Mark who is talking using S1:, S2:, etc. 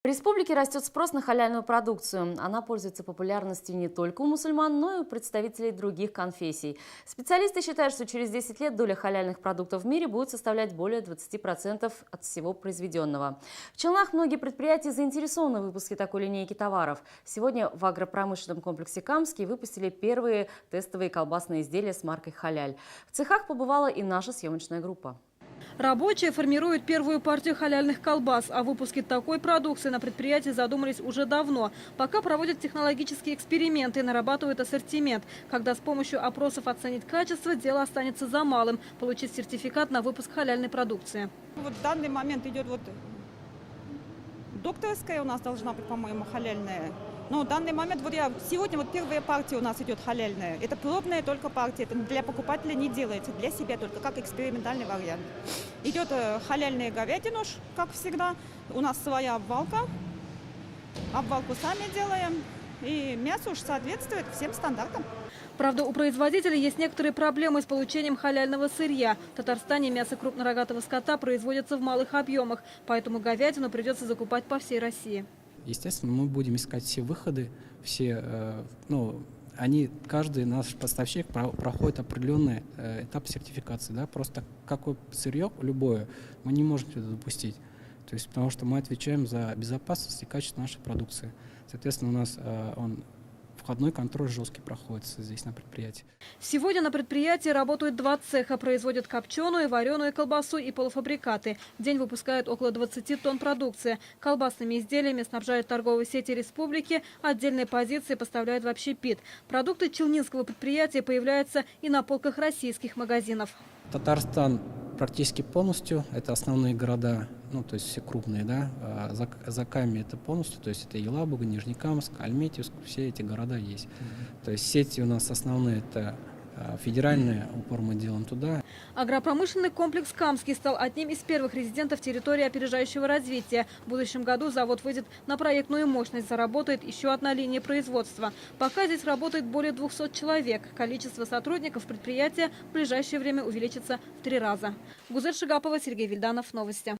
S1: В республике растет спрос на халяльную продукцию. Она пользуется популярностью не только у мусульман, но и у представителей других конфессий. Специалисты считают, что через 10 лет доля халяльных продуктов в мире будет составлять более 20% от всего произведенного. В Челнах многие предприятия заинтересованы в выпуске такой линейки товаров. Сегодня в агропромышленном комплексе «Камский» выпустили первые тестовые колбасные изделия с маркой «Халяль». В цехах побывала и наша съемочная группа.
S2: Рабочие формируют первую партию халяльных колбас. О выпуске такой продукции на предприятии задумались уже давно. Пока проводят технологические эксперименты и нарабатывают ассортимент. Когда с помощью опросов оценить качество, дело останется за малым – получить сертификат на выпуск халяльной продукции.
S3: Вот в данный момент идет докторская у нас должна быть, по-моему, халяльная. Но в данный момент, сегодня первая партия у нас идет халяльная. Это пробная только партия, это для покупателя не делается, для себя только, как экспериментальный вариант. Идет халяльная говядина, как всегда. У нас своя обвалка. Обвалку сами делаем. И мясо уж соответствует всем стандартам.
S2: Правда, у производителей есть некоторые проблемы с получением халяльного сырья. В Татарстане мясо крупнорогатого скота производится в малых объемах, поэтому говядину придется закупать по всей России.
S4: Естественно, мы будем искать все выходы, каждый наш поставщик проходит определенный этап сертификации, да, просто какое сырье, любое, мы не можем это допустить, то есть потому что мы отвечаем за безопасность и качество нашей продукции. Соответственно, у нас входной контроль жесткий проходит здесь на предприятии.
S2: Сегодня на предприятии работают 2 цеха, производят копченую, вареную колбасу и полуфабрикаты. В день выпускают около 20 тонн продукции. Колбасными изделиями снабжают торговые сети республики, отдельные позиции поставляют в общепит. Продукты челнинского предприятия появляются и на полках российских магазинов.
S4: Татарстан практически полностью, это основные города, то есть все крупные, да, за Ками это полностью, то есть это Елабуга, Нижнекамск, Альметьевск, все эти города есть. То есть сети у нас основные, это федеральные, упор мы делаем туда.
S2: Агропромышленный комплекс «Камский» стал одним из первых резидентов территории опережающего развития. В будущем году завод выйдет на проектную мощность, заработает еще одна линия производства. Пока здесь работает более 200 человек. Количество сотрудников предприятия в ближайшее время увеличится в 3 раза. Гузель Шигапова, Сергей Вильданов. Новости.